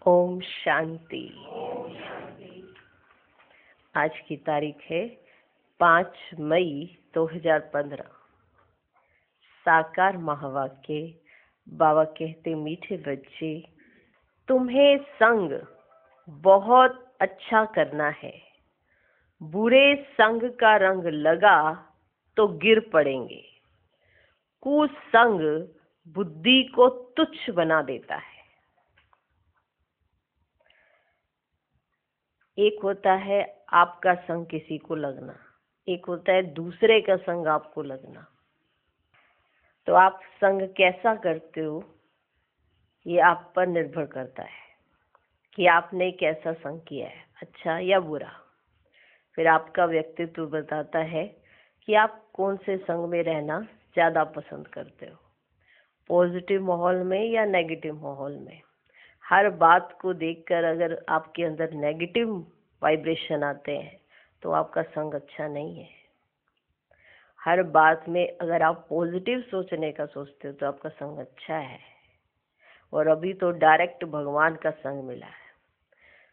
ओम शांति। आज की तारीख है 5 मई 2015। साकार महावाक्य। बाबा कहते, मीठे बच्चे, तुम्हें संग बहुत अच्छा करना है। बुरे संग का रंग लगा तो गिर पड़ेंगे। कुसंग बुद्धि को तुच्छ बना देता है। एक होता है आपका संग किसी को लगना, एक होता है दूसरे का संग आपको लगना। तो आप संग कैसा करते हो ये आप पर निर्भर करता है कि आपने कैसा संग किया है, अच्छा या बुरा। फिर आपका व्यक्तित्व बताता है कि आप कौन से संग में रहना ज़्यादा पसंद करते हो, पॉजिटिव माहौल में या नेगेटिव माहौल में। हर बात को देखकर अगर आपके अंदर नेगेटिव वाइब्रेशन आते हैं तो आपका संग अच्छा नहीं है। हर बात में अगर आप पॉजिटिव सोचने का सोचते हो तो आपका संग अच्छा है। और अभी तो डायरेक्ट भगवान का संग मिला है।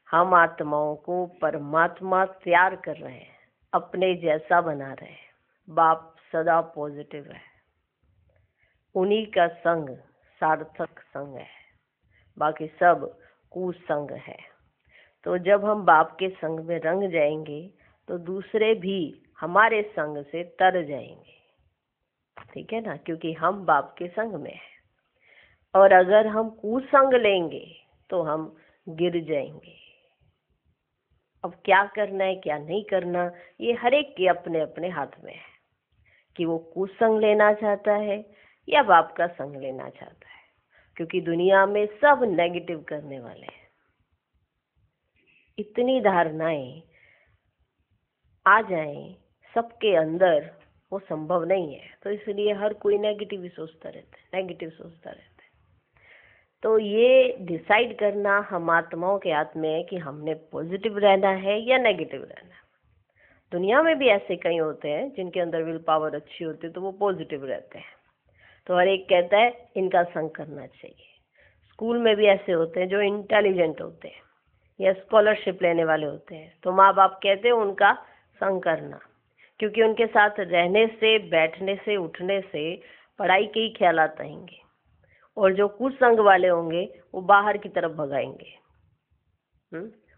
हम आत्माओं को परमात्मा तैयार कर रहे हैं, अपने जैसा बना रहे हैं। बाप सदा पॉजिटिव है, उन्हीं का संग सार्थक संग है, बाकी सब कुसंग है। तो जब हम बाप के संग में रंग जाएंगे तो दूसरे भी हमारे संग से तर जाएंगे, ठीक है ना, क्योंकि हम बाप के संग में हैं। और अगर हम कुसंग लेंगे तो हम गिर जाएंगे। अब क्या करना है क्या नहीं करना ये हर एक के अपने अपने हाथ में है कि वो कुसंग लेना चाहता है या बाप का संग लेना चाहता है, क्योंकि दुनिया में सब नेगेटिव करने वाले हैं। इतनी धारणाएं आ जाएं सबके अंदर वो संभव नहीं है, तो इसलिए हर कोई नेगेटिव ही सोचता रहता है, नेगेटिव सोचता रहता है। तो ये डिसाइड करना हम आत्माओं के हाथ में है कि हमने पॉजिटिव रहना है या नेगेटिव रहना है। दुनिया में भी ऐसे कई होते हैं जिनके अंदर विल पावर अच्छी होती है तो वो पॉजिटिव रहते हैं, तो हर एक कहता है इनका संग करना चाहिए। स्कूल में भी ऐसे होते हैं जो इंटेलिजेंट होते हैं या स्कॉलरशिप लेने वाले होते हैं, तो माँ बाप कहते हैं उनका संग करना, क्योंकि उनके साथ रहने से, बैठने से, उठने से पढ़ाई के ही ख्यालात आएंगे। और जो कुसंग वाले होंगे वो बाहर की तरफ भगाएंगे,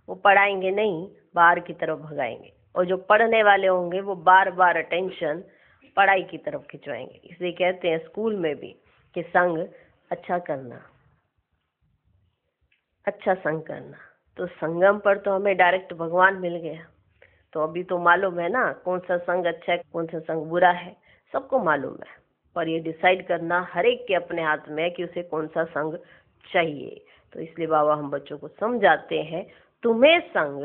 वो पढ़ाएंगे नहीं, बाहर की तरफ भगाएंगे। और जो पढ़ने वाले होंगे वो बार बार अटेंशन पढ़ाई की तरफ खिंचवाएंगे। इसलिए कहते हैं स्कूल में भी कि संग अच्छा करना, अच्छा संग करना। तो संगम पर तो हमें डायरेक्ट भगवान मिल गया, तो अभी तो मालूम है ना कौन सा संग अच्छा है कौन सा संग बुरा है, सबको मालूम है। पर ये डिसाइड करना हर एक के अपने हाथ में है कि उसे कौन सा संग चाहिए। तो इसलिए बाबा हम बच्चों को समझाते हैं तुम्हें संग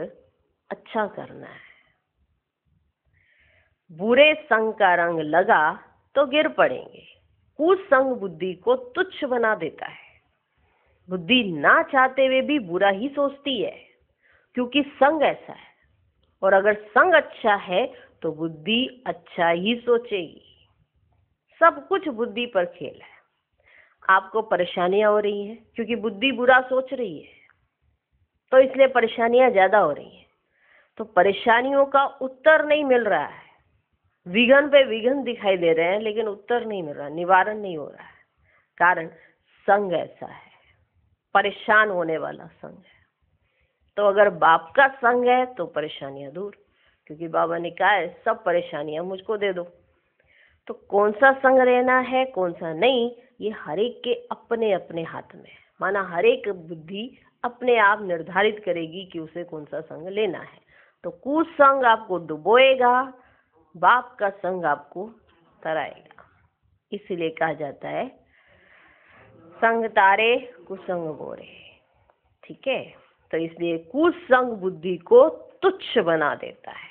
अच्छा करना है। बुरे संग का रंग लगा तो गिर पड़ेंगे। कुसंग बुद्धि को तुच्छ बना देता है। बुद्धि ना चाहते हुए भी बुरा ही सोचती है, क्योंकि संग ऐसा है। और अगर संग अच्छा है तो बुद्धि अच्छा ही सोचेगी। सब कुछ बुद्धि पर खेल है। आपको परेशानियां हो रही हैं क्योंकि बुद्धि बुरा सोच रही है, तो इसलिए परेशानियां ज्यादा हो रही हैं। तो परेशानियों का उत्तर नहीं मिल रहा है, विघ्न पे विघ्न दिखाई दे रहे हैं, लेकिन उत्तर नहीं मिल रहा, निवारण नहीं हो रहा है। कारण संग ऐसा है, परेशान होने वाला संग है। तो अगर बाप का संग है तो परेशानियां दूर, क्योंकि बाबा ने कहा है सब परेशानियां मुझको दे दो। तो कौन सा संग रहना है कौन सा नहीं ये हर एक के अपने अपने हाथ में है। माना हर एक बुद्धि अपने आप निर्धारित करेगी कि उसे कौन सा संग लेना है। तो कुसंग आपको डुबोएगा, बाप का संग आपको तराएगा। इसीलिए कहा जाता है संग तारे कुसंग बोरे, ठीक है। तो इसलिए कुसंग बुद्धि को तुच्छ बना देता है।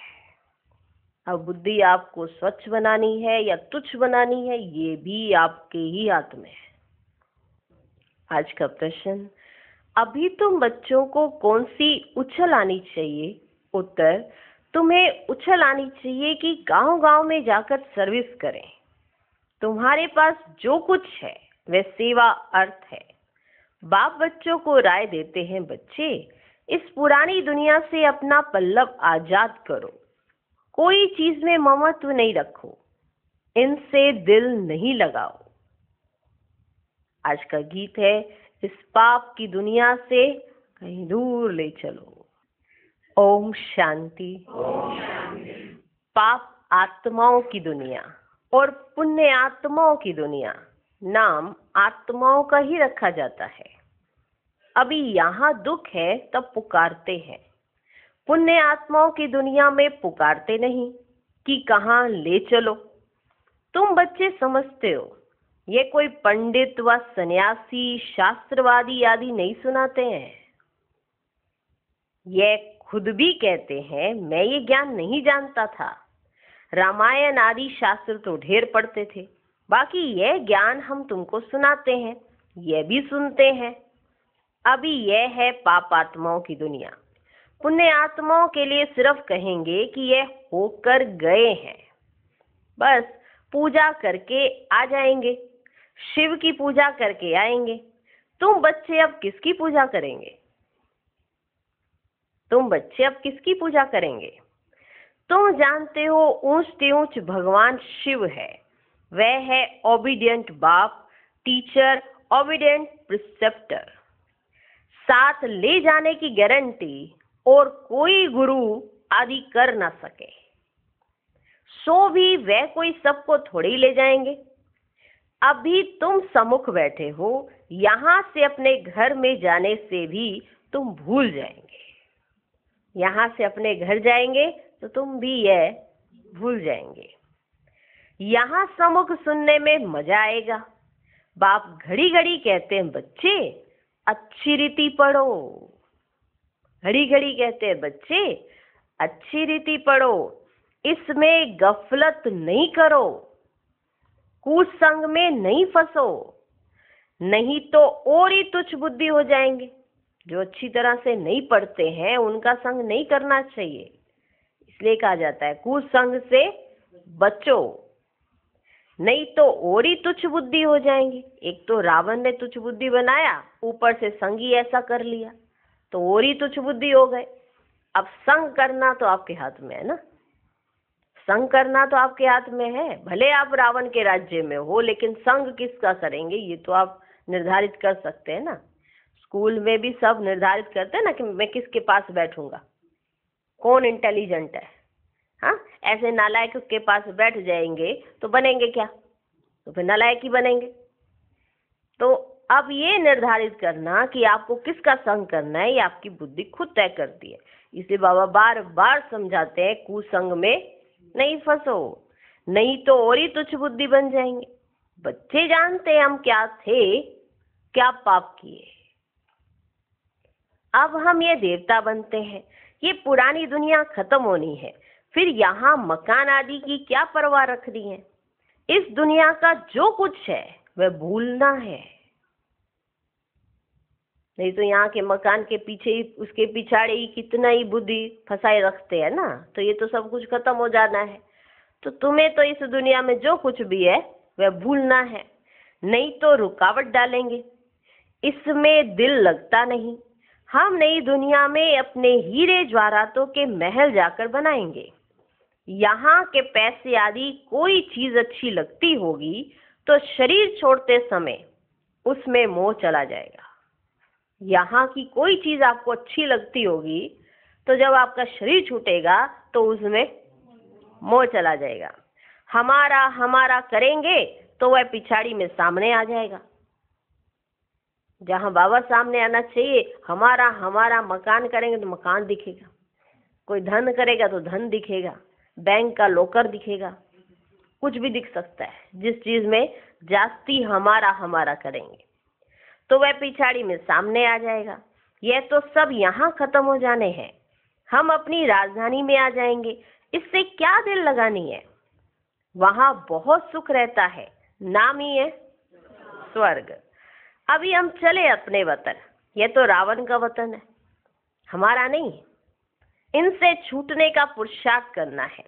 अब बुद्धि आपको स्वच्छ बनानी है या तुच्छ बनानी है ये भी आपके ही हाथ में है। आज का प्रश्न, अभी तुम बच्चों को कौन सी उछल आनी चाहिए? उत्तर, तुम्हें उछल आनी चाहिए कि गांव-गांव में जाकर सर्विस करें। तुम्हारे पास जो कुछ है वह सेवा अर्थ है। बाप बच्चों को राय देते हैं, बच्चे इस पुरानी दुनिया से अपना पल्लव आजाद करो, कोई चीज में ममत्व नहीं रखो, इनसे दिल नहीं लगाओ। आज का गीत है, इस पाप की दुनिया से कहीं दूर ले चलो। ओम शांति। पाप आत्माओं की दुनिया और पुण्य आत्माओं की दुनिया, नाम आत्माओं का ही रखा जाता है। अभी यहाँ दुख है तब पुकारते हैं, पुण्य आत्माओं की दुनिया में पुकारते नहीं कि कहाँ ले चलो। तुम बच्चे समझते हो, ये कोई पंडित व सन्यासी शास्त्रवादी आदि नहीं सुनाते हैं। ये खुद भी कहते हैं, मैं ये ज्ञान नहीं जानता था, रामायण आदि शास्त्र तो ढेर पढ़ते थे, बाकी यह ज्ञान हम तुमको सुनाते हैं, यह भी सुनते हैं। अभी यह है पाप आत्माओं की दुनिया। पुण्य आत्माओं के लिए सिर्फ कहेंगे कि यह होकर गए हैं, बस पूजा करके आ जाएंगे, शिव की पूजा करके आएंगे। तुम बच्चे अब किसकी पूजा करेंगे? तुम बच्चे अब किसकी पूजा करेंगे? तुम जानते हो ऊंच ऊंच भगवान शिव है, वह है ओबीडियंट बाप, टीचर, ओबीडियंट प्रिसेप्टर, साथ ले जाने की गारंटी और कोई गुरु आदि कर ना सके। सो भी वह कोई सबको थोड़ी ले जाएंगे। अभी तुम सम्मुख बैठे हो, यहाँ से अपने घर में जाने से भी तुम भूल जाएंगे। यहाँ से अपने घर जाएंगे तो तुम भी यह भूल जाएंगे। यहाँ सम्मुख सुनने में मजा आएगा। बाप घड़ी घड़ी कहते हैं, बच्चे अच्छी रीति पढ़ो। घड़ी घड़ी कहते हैं, बच्चे अच्छी रीति पढ़ो, इसमें गफलत नहीं करो, कुसंग में नहीं फंसो, नहीं तो और ही तुच्छ बुद्धि हो जाएंगे। जो अच्छी तरह से नहीं पढ़ते हैं उनका संग नहीं करना चाहिए, इसलिए कहा जाता है कुसंग से बचो, नहीं तो और ही तुच्छ बुद्धि हो जाएंगी। एक तो रावण ने तुच्छ बुद्धि बनाया, ऊपर से संगी ऐसा कर लिया, तो और ही तुच्छ बुद्धि हो गए। अब संग करना तो आपके हाथ में है ना, संग करना तो आपके हाथ में है। भले आप रावण के राज्य में हो, लेकिन संग किसका करेंगे ये तो आप निर्धारित कर सकते हैं ना। स्कूल में भी सब निर्धारित करते हैं ना कि मैं किसके पास बैठूंगा, कौन इंटेलिजेंट है। हाँ, ऐसे नालायक के पास बैठ जाएंगे तो बनेंगे क्या? तो फिर नालायक ही बनेंगे। तो अब ये निर्धारित करना कि आपको किसका संग करना है, ये आपकी बुद्धि खुद तय करती है। इसलिए बाबा बार बार समझाते हैं, कुसंग में नहीं फंसो, नहीं तो और ही तुच्छ बुद्धि बन जाएंगे। बच्चे जानते हैं हम क्या थे, क्या पाप किए। अब हम ये देवता बनते हैं, ये पुरानी दुनिया खत्म होनी है, फिर यहाँ मकान आदि की क्या परवाह रखनी है। इस दुनिया का जो कुछ है वह भूलना है, नहीं तो यहाँ के मकान के पीछे ही, उसके पिछाड़े ही कितना ही बुद्धि फंसाए रखते हैं ना, तो ये तो सब कुछ खत्म हो जाना है। तो तुम्हें तो इस दुनिया में जो कुछ भी है वह भूलना है, नहीं तो रुकावट डालेंगे, इसमें दिल लगता नहीं। हम नई दुनिया में अपने हीरे जवाहरातों के महल जाकर बनाएंगे। यहाँ के पैसे आदि कोई चीज अच्छी लगती होगी तो शरीर छोड़ते समय उसमें मोह चला जाएगा। यहाँ की कोई चीज आपको अच्छी लगती होगी तो जब आपका शरीर छूटेगा तो उसमें मोह चला जाएगा। हमारा हमारा करेंगे तो वह पिछाड़ी में सामने आ जाएगा। जहाँ बाबा सामने आना चाहिए, हमारा हमारा मकान करेंगे तो मकान दिखेगा, कोई धन करेगा तो धन दिखेगा, बैंक का लॉकर दिखेगा, कुछ भी दिख सकता है। जिस चीज में जास्ती हमारा हमारा करेंगे तो वह पिछाड़ी में सामने आ जाएगा। यह तो सब यहाँ खत्म हो जाने हैं, हम अपनी राजधानी में आ जाएंगे। इससे क्या दिल लगानी है, वहाँ बहुत सुख रहता है, नाम ही है स्वर्ग। अभी हम चले अपने वतन, यह तो रावण का वतन है, हमारा नहीं। इनसे छूटने का पुरुषार्थ करना है,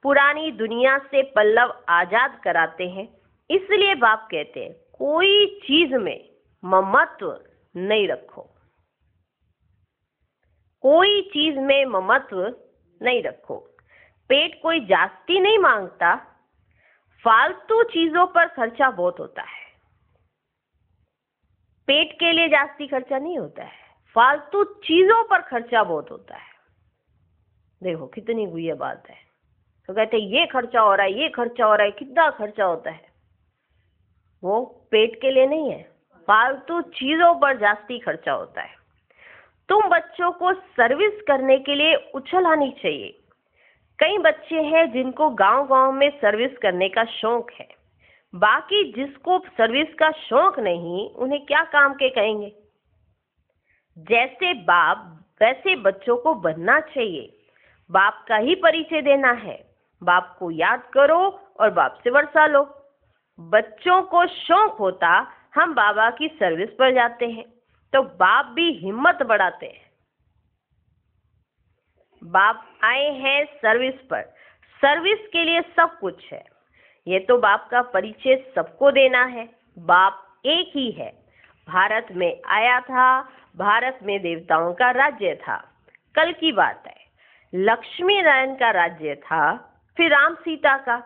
पुरानी दुनिया से पल्लव आजाद कराते हैं। इसलिए बाप कहते हैं कोई चीज में ममत्व नहीं रखो, कोई चीज में ममत्व नहीं रखो। पेट कोई जास्ती नहीं मांगता, फालतू चीजों पर खर्चा बहुत होता है। पेट के लिए जास्ती खर्चा नहीं होता है, फालतू चीजों पर खर्चा बहुत होता है। देखो कितनी हुई ये बात है। तो कहते हैं ये खर्चा हो रहा है, ये खर्चा हो रहा है, कितना खर्चा होता है। वो पेट के लिए नहीं है, फालतू चीजों पर जास्ती खर्चा होता है। तुम बच्चों को सर्विस करने के लिए उछल आनी चाहिए। कई बच्चे हैं जिनको गांव-गांव में सर्विस करने का शौक है, बाकी जिसको सर्विस का शौक नहीं, उन्हें क्या काम के कहेंगे। जैसे बाप वैसे बच्चों को बनना चाहिए। बाप का ही परिचय देना है। बाप को याद करो और बाप से वर्षा लो। बच्चों को शौक होता हम बाबा की सर्विस पर जाते हैं, तो बाप भी हिम्मत बढ़ाते हैं। बाप आए हैं सर्विस पर, सर्विस के लिए सब कुछ है। ये तो बाप का परिचय सबको देना है। बाप एक ही है। भारत में आया था, भारत में देवताओं का राज्य था। कल की बात है, लक्ष्मी नारायण का राज्य था, फिर राम सीता का,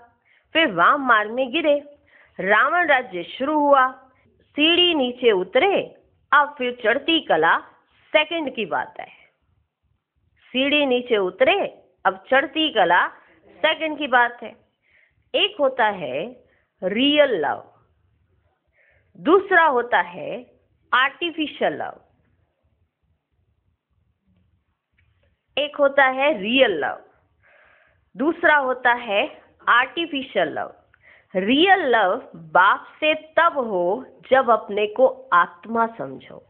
फिर वाम मार्ग में गिरे, रावण राज्य शुरू हुआ, सीढ़ी नीचे उतरे, अब फिर चढ़ती कला सेकंड की बात है। सीढ़ी नीचे उतरे, अब चढ़ती कला सेकंड की बात है। एक होता है रियल लव, दूसरा होता है आर्टिफिशियल लव। एक होता है रियल लव, दूसरा होता है आर्टिफिशियल लव। रियल लव बाप से तब हो जब अपने को आत्मा समझो।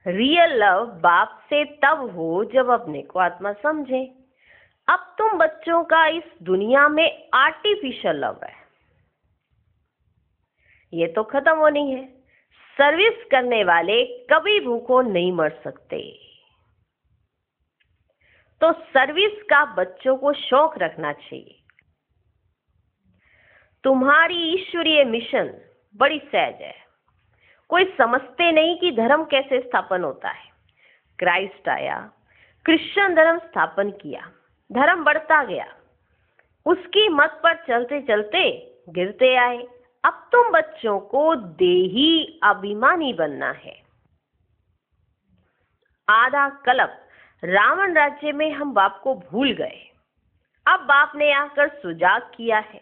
रियल लव बाप से तब हो जब अपने को आत्मा समझे। अब तुम बच्चों का इस दुनिया में आर्टिफिशियल लव है, ये तो खत्म होनी है। सर्विस करने वाले कभी भूखों नहीं मर सकते। तो सर्विस का बच्चों को शौक रखना चाहिए। तुम्हारी ईश्वरीय मिशन बड़ी सहज है। कोई समझते नहीं कि धर्म कैसे स्थापन होता है। क्राइस्ट आया, क्रिश्चियन धर्म स्थापन किया, धर्म बढ़ता गया, उसकी मत पर चलते चलते गिरते आए। अब तुम बच्चों को देही अभिमानी बनना है। आधा कल्प रावण राज्य में हम बाप को भूल गए। अब बाप ने आकर सुजाग किया है।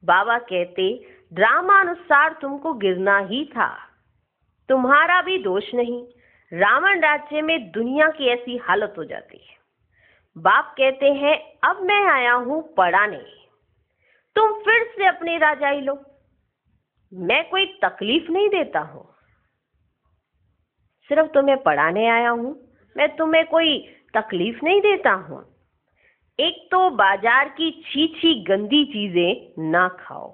बाबा कहते ड्रामा अनुसार तुमको गिरना ही था, तुम्हारा भी दोष नहीं। रावण राज्य में दुनिया की ऐसी हालत हो जाती है। बाप कहते हैं अब मैं आया हूं पढ़ाने, तुम फिर से अपनी राजाई लो। मैं कोई तकलीफ नहीं देता हूं, सिर्फ तुम्हें पढ़ाने आया हूं। मैं तुम्हें कोई तकलीफ नहीं देता हूं। एक तो बाजार की छी गंदी चीजें ना खाओ।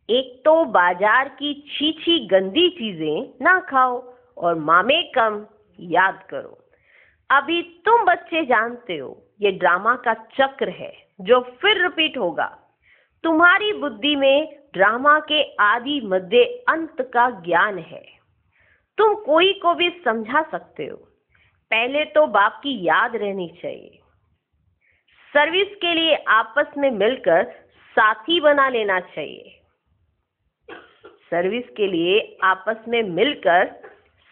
एक तो बाजार की छी गंदी चीजें ना खाओ और मामे कम याद करो। अभी तुम बच्चे जानते हो ये ड्रामा का चक्र है जो फिर रिपीट होगा। तुम्हारी बुद्धि में ड्रामा के आदि मध्य अंत का ज्ञान है। तुम कोई को भी समझा सकते हो। पहले तो बाप की याद रहनी चाहिए। सर्विस के लिए आपस में मिलकर साथी बना लेना चाहिए। सर्विस के लिए आपस में मिलकर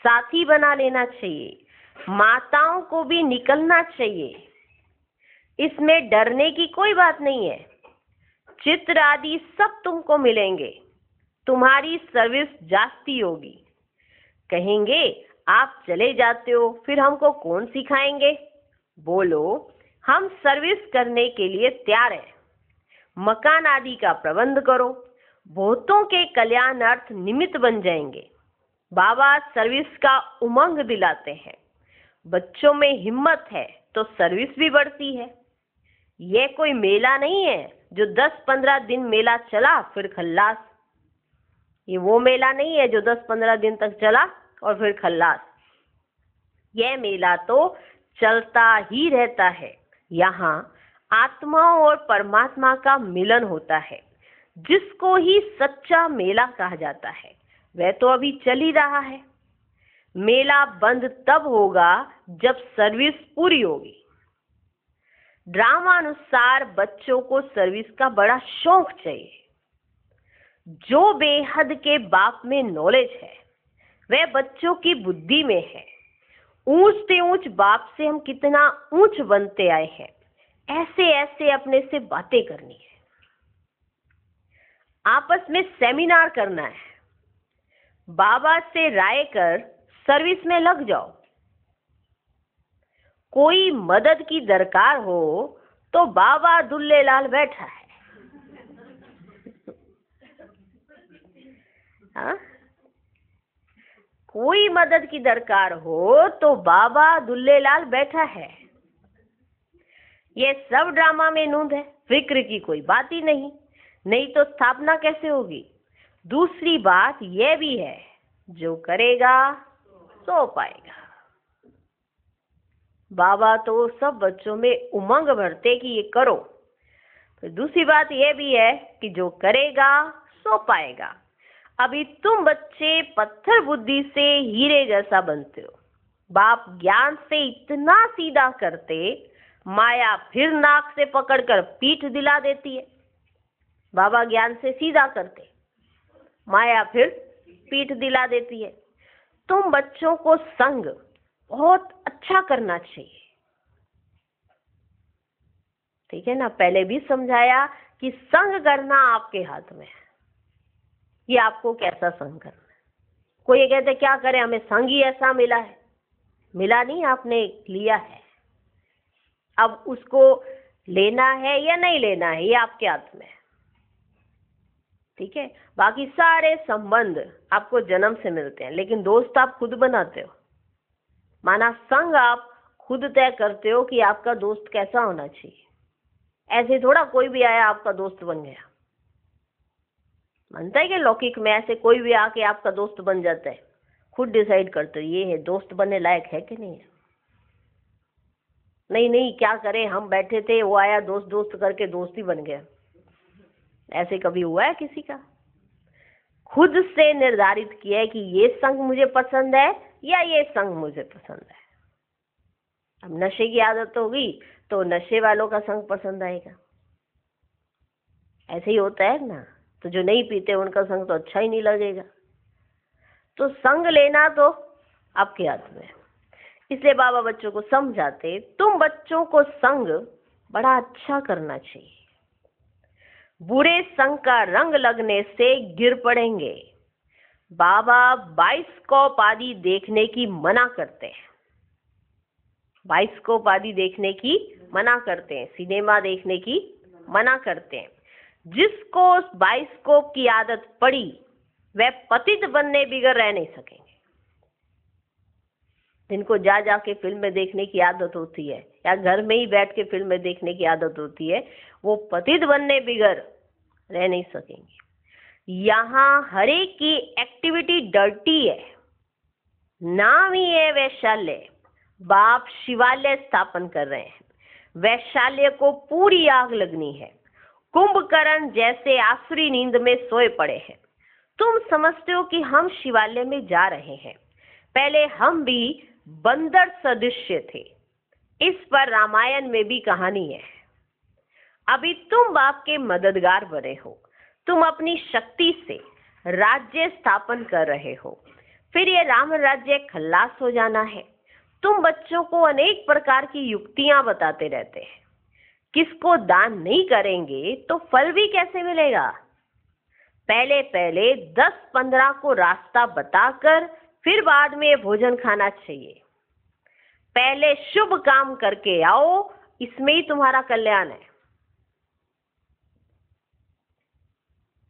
साथी बना लेना चाहिए। माताओं को भी निकलना चाहिए। इसमें डरने की कोई बात नहीं है। चित्र आदि सब तुमको मिलेंगे। तुम्हारी सर्विस जास्ती होगी। कहेंगे आप चले जाते हो, फिर हमको कौन सिखाएंगे? बोलो हम सर्विस करने के लिए तैयार हैं। मकान आदि का प्रबंध करो। बहुतों के कल्याणार्थ निमित्त बन जाएंगे। बाबा सर्विस का उमंग दिलाते हैं। बच्चों में हिम्मत है तो सर्विस भी बढ़ती है। यह कोई मेला नहीं है जो 10-15 दिन मेला चला फिर खल्लास। ये वो मेला नहीं है जो 10-15 दिन तक चला और फिर खल्लास। यह मेला तो चलता ही रहता है। यहाँ आत्माओं और परमात्मा का मिलन होता है। जिसको ही सच्चा मेला कहा जाता है वह तो अभी चल ही रहा है। मेला बंद तब होगा जब सर्विस पूरी होगी। ड्रामा अनुसार बच्चों को सर्विस का बड़ा शौक चाहिए। जो बेहद के बाप में नॉलेज है वह बच्चों की बुद्धि में है। ऊंच से ऊंच बाप से हम कितना ऊंच बनते आए हैं, ऐसे ऐसे अपने से बातें करनी है। आपस में सेमिनार करना है। बाबा से राय कर सर्विस में लग जाओ। कोई मदद की दरकार हो तो बाबा दुल्लेलाल बैठा है। हाँ? कोई मदद की दरकार हो तो बाबा दुल्लेलाल बैठा है। ये सब ड्रामा में नूंद है, फिक्र की कोई बात ही नहीं, नहीं तो स्थापना कैसे होगी। दूसरी बात यह भी है, जो करेगा सो पाएगा। बाबा तो सब बच्चों में उमंग भरते कि ये करो। तो दूसरी बात यह भी है कि जो करेगा सो पाएगा। अभी तुम बच्चे पत्थर बुद्धि से हीरे जैसा बनते हो। बाप ज्ञान से इतना सीधा करते, माया फिर नाक से पकड़कर पीठ दिला देती है। बाबा ज्ञान से सीधा करते, माया फिर पीठ दिला देती है। तुम बच्चों को संग बहुत अच्छा करना चाहिए, ठीक है ना। पहले भी समझाया कि संग करना आपके हाथ में है, कि आपको कैसा संग करना है। कोई ये कहते क्या करें, हमें संग ही ऐसा मिला है। मिला नहीं, आपने लिया है। अब उसको लेना है या नहीं लेना है ये आपके हाथ में है, ठीक है। बाकी सारे संबंध आपको जन्म से मिलते हैं, लेकिन दोस्त आप खुद बनाते हो। माना संग आप खुद तय करते हो कि आपका दोस्त कैसा होना चाहिए। ऐसे थोड़ा कोई भी आया आपका दोस्त बन गया। मानता है कि लौकिक में ऐसे कोई भी आके आपका दोस्त बन जाता है। खुद डिसाइड करते हो ये है दोस्त बनने लायक है कि नहीं है। नहीं नहीं क्या करें, हम बैठे थे, वो आया दोस्त दोस्त करके दोस्त ही बन गया। ऐसे कभी हुआ है किसी का? खुद से निर्धारित किया है कि ये संग मुझे पसंद है या ये संग मुझे पसंद है। अब नशे की आदत होगी तो नशे वालों का संग पसंद आएगा। ऐसे ही होता है ना। तो जो नहीं पीते उनका संग तो अच्छा ही नहीं लगेगा। तो संग लेना तो आपके हाथ में है। इसलिए बाबा बच्चों को समझाते, तुम बच्चों को संग बड़ा अच्छा करना चाहिए। बुरे संग का रंग लगने से गिर पड़ेंगे। बाबा बाइस्कोप आदि देखने की मना करते हैं। बाइस्कोप आदि देखने की मना करते हैं, सिनेमा देखने की मना करते हैं। जिसको बाइस्कोप की आदत पड़ी वह पतित बनने बिगर रह नहीं सकेंगे। जिनको जा जाके फिल्में देखने की आदत होती है या घर में ही बैठ के फिल्में देखने की आदत होती है, वो पतित बनने बिगर रह नहीं सकेंगे। यहाँ हर एक की एक्टिविटी डर्टी है। नाम ही है वैशाल्य। बाप शिवालय स्थापन कर रहे हैं। वैशाल्य को पूरी आग लगनी है। कुंभकर्ण जैसे आसुरी नींद में सोए पड़े हैं। तुम समझते हो कि हम शिवालय में जा रहे हैं। पहले हम भी बंदर सदृश्य थे। इस पर रामायण में भी कहानी है। अभी तुम बाप के मददगार बने हो। तुम अपनी शक्ति से राज्य स्थापन कर रहे हो। फिर ये राम राज्य खल्लास हो जाना है। तुम बच्चों को अनेक प्रकार की युक्तियां बताते रहते हैं। किसको दान नहीं करेंगे तो फल भी कैसे मिलेगा। पहले पहले 10-15 को रास्ता बताकर फिर बाद में भोजन खाना चाहिए। पहले शुभ काम करके आओ, इसमें ही तुम्हारा कल्याण है।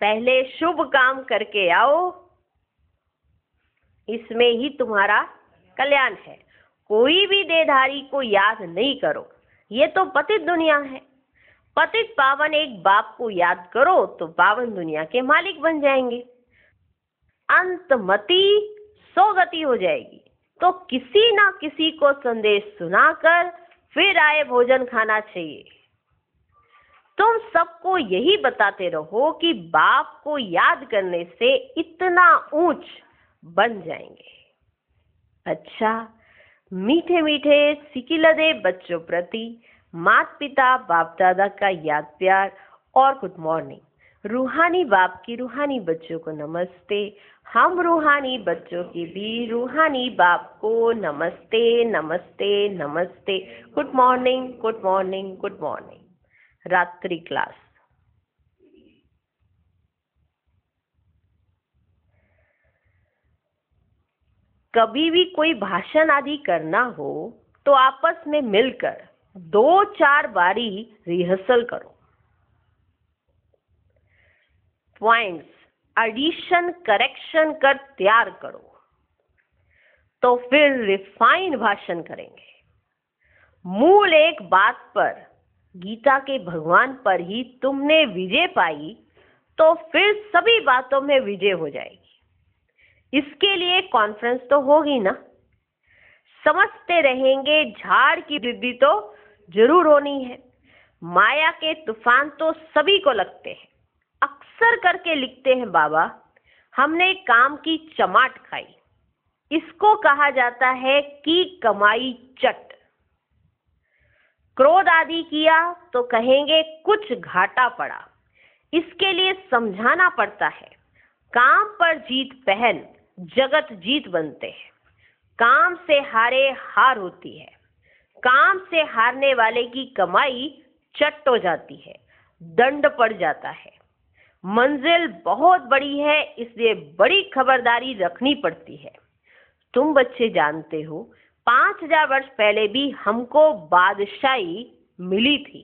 पहले शुभ काम करके आओ, इसमें ही तुम्हारा कल्याण है। कोई भी देहधारी को याद नहीं करो, ये तो पतित दुनिया है। पतित पावन एक बाप को याद करो तो पावन दुनिया के मालिक बन जाएंगे। अंतमति सौगति हो जाएगी। तो किसी ना किसी को संदेश सुनाकर फिर आए भोजन खाना चाहिए। तुम सबको यही बताते रहो कि बाप को याद करने से इतना ऊंच बन जाएंगे। अच्छा, मीठे मीठे सिकिलदे बच्चों प्रति माता पिता बाप दादा का याद प्यार और गुड मॉर्निंग। रूहानी बाप की रूहानी बच्चों को नमस्ते। हम रूहानी बच्चों की भी रूहानी बाप को नमस्ते नमस्ते नमस्ते। Good morning good morning good morning. रात्रि क्लास। कभी भी कोई भाषण आदि करना हो तो आपस में मिलकर 2-4 बारी रिहर्सल करो। पॉइंट्स एडिशन करेक्शन कर तैयार करो, तो फिर रिफाइन भाषण करेंगे। मूल एक बात पर, गीता के भगवान पर ही तुमने विजय पाई तो फिर सभी बातों में विजय हो जाएगी। इसके लिए कॉन्फ्रेंस तो होगी ना। समझते रहेंगे, झाड़ की वृद्धि तो जरूर होनी है। माया के तूफान तो सभी को लगते हैं। अक्सर करके लिखते हैं बाबा, हमने काम की चमाट खाई। इसको कहा जाता है कि कमाई चट। क्रोध आदि किया तो कहेंगे कुछ घाटा पड़ा। इसके लिए समझाना पड़ता है, काम पर जीत पहन जगत जीत बनते हैं। काम से हारे हार होती है। काम से हारने वाले की कमाई चट हो जाती है, दंड पड़ जाता है। मंजिल बहुत बड़ी है, इसलिए बड़ी खबरदारी रखनी पड़ती है। तुम बच्चे जानते हो, 5000 वर्ष पहले भी हमको बादशाही मिली थी।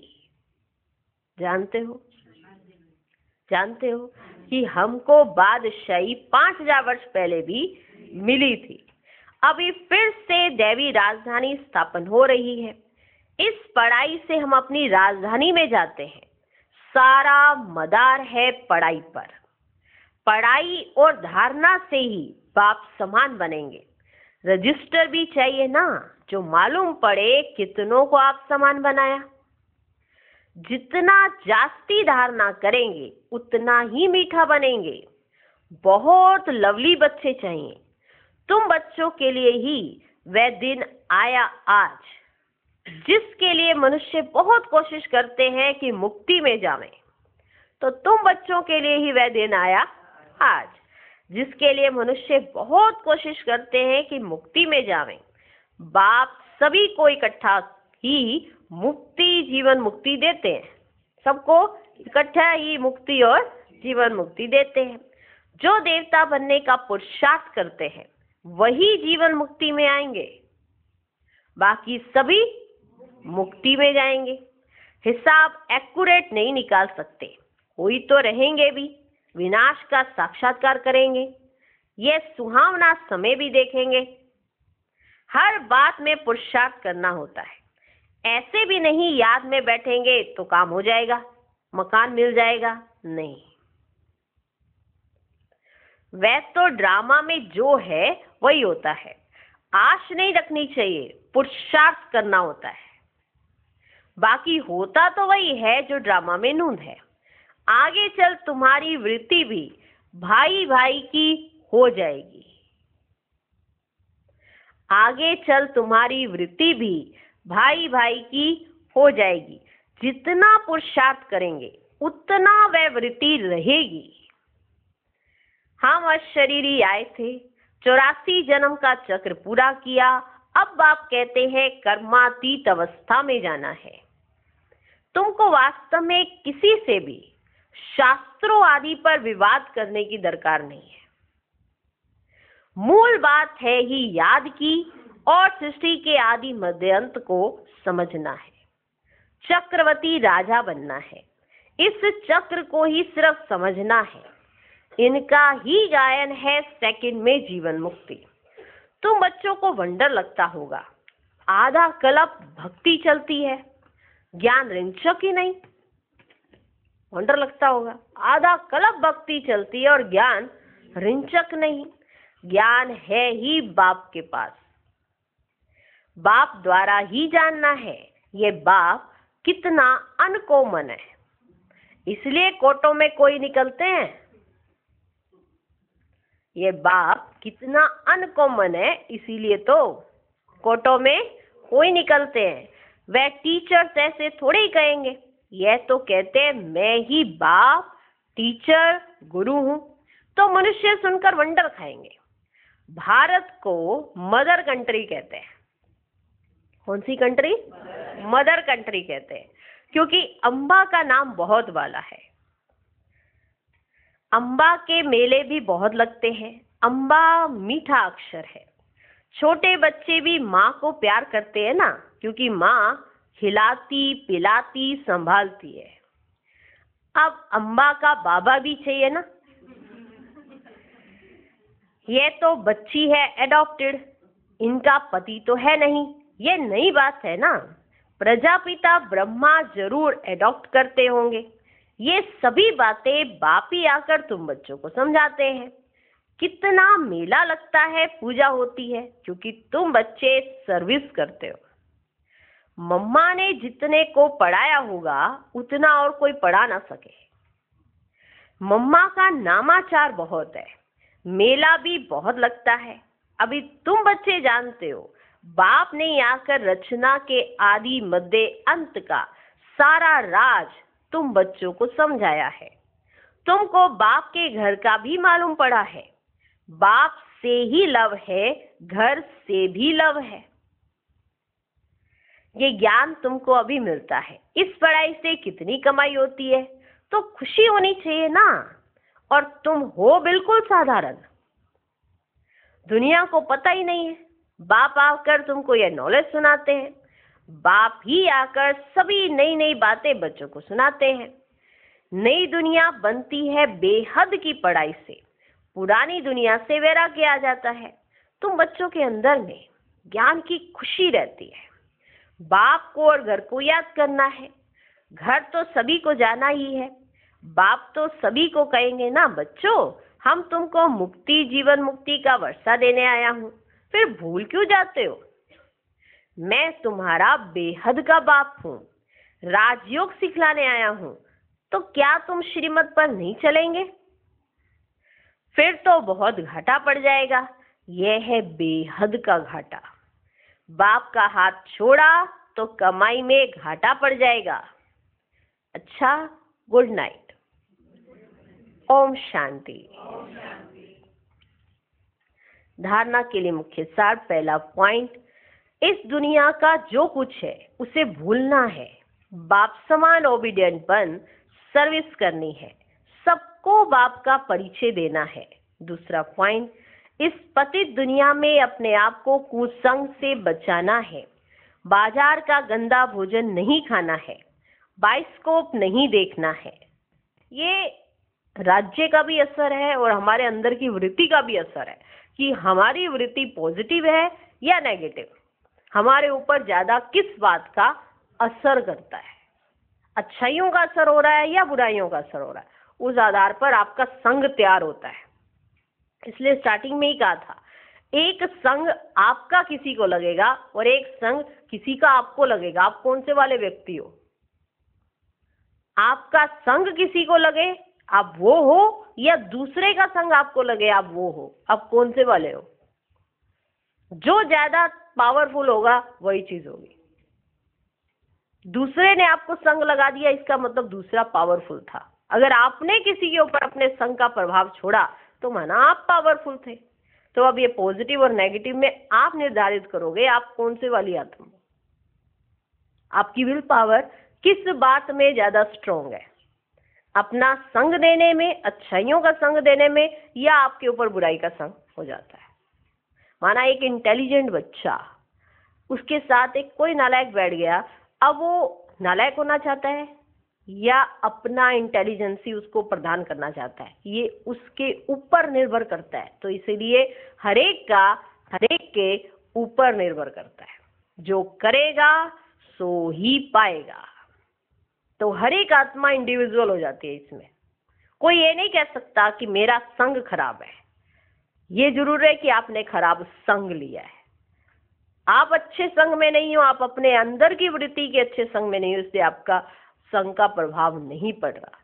जानते हो कि हमको बादशाही 5000 वर्ष पहले भी मिली थी। अभी फिर से दैवी राजधानी स्थापन हो रही है। इस पढ़ाई से हम अपनी राजधानी में जाते हैं। सारा मदार है पढ़ाई पर। पढ़ाई और धारणा से ही बाप समान बनेंगे। रजिस्टर भी चाहिए ना, जो मालूम पड़े कितनों को आप समान बनाया। जितना जास्ती धारणा करेंगे उतना ही मीठा बनेंगे। बहुत लवली बच्चे चाहिए। तुम बच्चों के लिए ही वह दिन आया आज, जिसके लिए मनुष्य बहुत कोशिश करते हैं कि मुक्ति में जावें। तो तुम बच्चों के लिए ही वह दिन आया आज, जिसके लिए मनुष्य बहुत कोशिश करते हैं कि मुक्ति में जावें। बाप सभी को इकट्ठा ही मुक्ति जीवन मुक्ति देते हैं। सबको इकट्ठा ही मुक्ति और जीवन मुक्ति देते हैं। जो देवता बनने का पुरुषार्थ करते हैं वही जीवन मुक्ति में आएंगे, बाकी सभी मुक्ति में जाएंगे। हिसाब एक्यूरेट नहीं निकाल सकते। कोई तो रहेंगे भी, विनाश का साक्षात्कार करेंगे। यह सुहावना समय भी देखेंगे। हर बात में पुरुषार्थ करना होता है। ऐसे भी नहीं याद में बैठेंगे तो काम हो जाएगा, मकान मिल जाएगा, नहीं। वह तो ड्रामा में जो है वही होता है। आश नहीं रखनी चाहिए, पुरुषार्थ करना होता है। बाकी होता तो वही है जो ड्रामा में नून है। आगे चल तुम्हारी वृत्ति भी भाई भाई की हो जाएगी। आगे चल तुम्हारी वृत्ति भी भाई भाई की हो जाएगी। जितना पुरुषार्थ करेंगे उतना वह वृत्ति रहेगी। हम अशरीरी आए थे, 84 जन्म का चक्र पूरा किया। अब आप कहते हैं कर्मातीत अवस्था में जाना है। तुमको वास्तव में किसी से भी शास्त्रों आदि पर विवाद करने की दरकार नहीं है। मूल बात है ही याद की और सृष्टि के आदि मध्य अंत को समझना है। चक्रवर्ती राजा बनना है। इस चक्र को ही सिर्फ समझना है। इनका ही गायन है सेकंड में जीवन मुक्ति। तुम बच्चों को वंडर लगता होगा, आधा कल्प भक्ति चलती है, ज्ञान रिंचक ही नहीं। वंडर लगता होगा, आधा कल्प भक्ति चलती है और ज्ञान रिंचक नहीं। ज्ञान है ही बाप के पास। बाप द्वारा ही जानना है ये बाप कितना अनकॉमन है। इसलिए कोटों में कोई निकलते हैं। ये बाप कितना अनकॉमन है, इसीलिए तो कोटों में कोई निकलते हैं। वह टीचर्स ऐसे थोड़े ही कहेंगे, यह तो कहते हैं मैं ही बाप, टीचर, गुरु हूं। तो मनुष्य सुनकर वंडर खाएंगे। भारत को मदर कंट्री कहते हैं। कौन सी कंट्री? मदर कंट्री कहते हैं, क्योंकि अंबा का नाम बहुत वाला है। अंबा के मेले भी बहुत लगते हैं। अंबा मीठा अक्षर है। छोटे बच्चे भी माँ को प्यार करते हैं ना, क्योंकि माँ खिलाती, पिलाती, संभालती है। अब अंबा का बाबा भी चाहिए ना। ये तो बच्ची है एडॉप्टेड, इनका पति तो है नहीं। ये नई बात है ना। प्रजापिता ब्रह्मा जरूर एडॉप्ट करते होंगे। ये सभी बातें बाप ही आकर तुम बच्चों को समझाते हैं। कितना मेला लगता है, पूजा होती है, क्योंकि तुम बच्चे सर्विस करते हो। मम्मा ने जितने को पढ़ाया होगा उतना और कोई पढ़ा ना सके। मम्मा का नामाचार बहुत है, मेला भी बहुत लगता है। अभी तुम बच्चे जानते हो, बाप ने आकर रचना के आदि मध्य अंत का सारा राज तुम बच्चों को समझाया है। तुमको बाप के घर का भी मालूम पड़ा है। बाप से ही लव है, घर से भी लव है। ये ज्ञान तुमको अभी मिलता है। इस पढ़ाई से कितनी कमाई होती है, तो खुशी होनी चाहिए ना। और तुम हो बिल्कुल साधारण, दुनिया को पता ही नहीं है। बाप आकर तुमको यह नॉलेज सुनाते हैं। बाप ही आकर सभी नई नई बातें बच्चों को सुनाते हैं। नई दुनिया बनती है बेहद की पढ़ाई से। पुरानी दुनिया से वैराग्य आ जाता है। तुम बच्चों के अंदर में ज्ञान की खुशी रहती है। बाप को और घर को याद करना है। घर तो सभी को जाना ही है। बाप तो सभी को कहेंगे ना, बच्चों हम तुमको मुक्ति, जीवन मुक्ति का वर्षा देने आया हूँ, फिर भूल क्यों जाते हो? मैं तुम्हारा बेहद का बाप हूँ, राजयोग सिखलाने आया हूँ। तो क्या तुम श्रीमत पर नहीं चलेंगे? फिर तो बहुत घाटा पड़ जाएगा। यह है बेहद का घाटा। बाप का हाथ छोड़ा तो कमाई में घाटा पड़ जाएगा। अच्छा, गुड नाइट। ओम शांति। धारणा के लिए मुख्य सार। पहला पॉइंट, इस दुनिया का जो कुछ है उसे भूलना है। बाप समान ओबीडियंट बन सर्विस करनी है। सबको बाप का परिचय देना है। दूसरा पॉइंट, इस पतित दुनिया में अपने आप को कुसंग से बचाना है। बाजार का गंदा भोजन नहीं खाना है। बाइस्कोप नहीं देखना है। ये राज्य का भी असर है और हमारे अंदर की वृत्ति का भी असर है कि हमारी वृत्ति पॉजिटिव है या नेगेटिव, हमारे ऊपर ज्यादा किस बात का असर करता है। अच्छाइयों का असर हो रहा है या बुराइयों का असर हो रहा है, उस आधार पर आपका संग तैयार होता है। इसलिए स्टार्टिंग में ही कहा था, एक संग आपका किसी को लगेगा और एक संग किसी का आपको लगेगा। आप कौन से वाले व्यक्ति हो? आपका संग किसी को लगे आप वो हो, या दूसरे का संग आपको लगे आप वो हो? आप कौन से वाले हो? जो ज्यादा पावरफुल होगा वही चीज होगी। दूसरे ने आपको संग लगा दिया, इसका मतलब दूसरा पावरफुल था। अगर आपने किसी के ऊपर अपने संग का प्रभाव छोड़ा तो माना आप पावरफुल थे। तो अब ये पॉजिटिव और नेगेटिव में आप निर्धारित करोगे आप कौन से वाली आत्मा हो। आपकी विल पावर किस बात में ज्यादा स्ट्रोंग है? अपना संग देने में, अच्छाइयों का संग देने में, या आपके ऊपर बुराई का संग हो जाता है? माना एक इंटेलिजेंट बच्चा, उसके साथ एक कोई नालायक बैठ गया, अब वो नालायक होना चाहता है या अपना इंटेलिजेंसी उसको प्रदान करना चाहता है, ये उसके ऊपर निर्भर करता है। तो इसीलिए हरेक के ऊपर निर्भर करता है। जो करेगा सो ही पाएगा। तो हर एक आत्मा इंडिविजुअल हो जाती है। इसमें कोई ये नहीं कह सकता कि मेरा संग खराब है। ये जरूर है कि आपने खराब संग लिया है। आप अच्छे संग में नहीं हो, आप अपने अंदर की वृत्ति के अच्छे संग में नहीं हो, इसलिए आपका संग का प्रभाव नहीं पड़ रहा।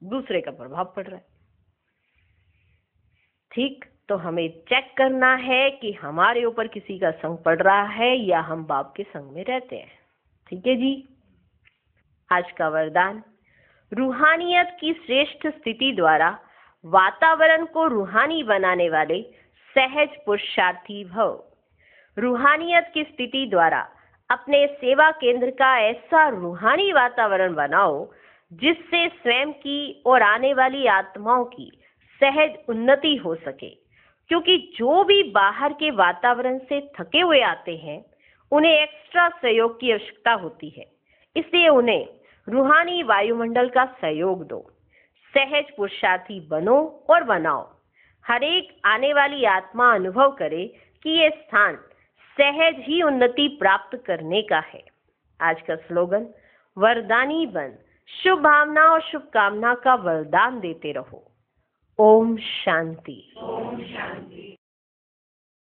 दूसरे का प्रभाव पड़ रहा है। ठीक, तो हमें चेक करना है कि हमारे ऊपर किसी का संग पड़ रहा है या हम बाप के संग में रहते हैं। ठीक है जी। आज का वरदान, रूहानियत की श्रेष्ठ स्थिति द्वारा वातावरण को रूहानी बनाने वाले सहज पुरुषार्थी भव। रूहानियत की स्थिति द्वारा अपने सेवा केंद्र का ऐसा रूहानी वातावरण बनाओ जिससे स्वयं की और आने वाली आत्माओं की सहज उन्नति हो सके, क्योंकि जो भी बाहर के वातावरण से थके हुए आते हैं उन्हें एक्स्ट्रा सहयोग की आवश्यकता होती है। इसलिए उन्हें रूहानी वायुमंडल का सहयोग दो। सहज पुरुषार्थी बनो और बनाओ। हर एक आने वाली आत्मा अनुभव करे कि ये स्थान सहज ही उन्नति प्राप्त करने का है। आज का स्लोगन, वरदानी बन, शुभ भावना और शुभकामना का वरदान देते रहो। ओम शांति। ओम शांति।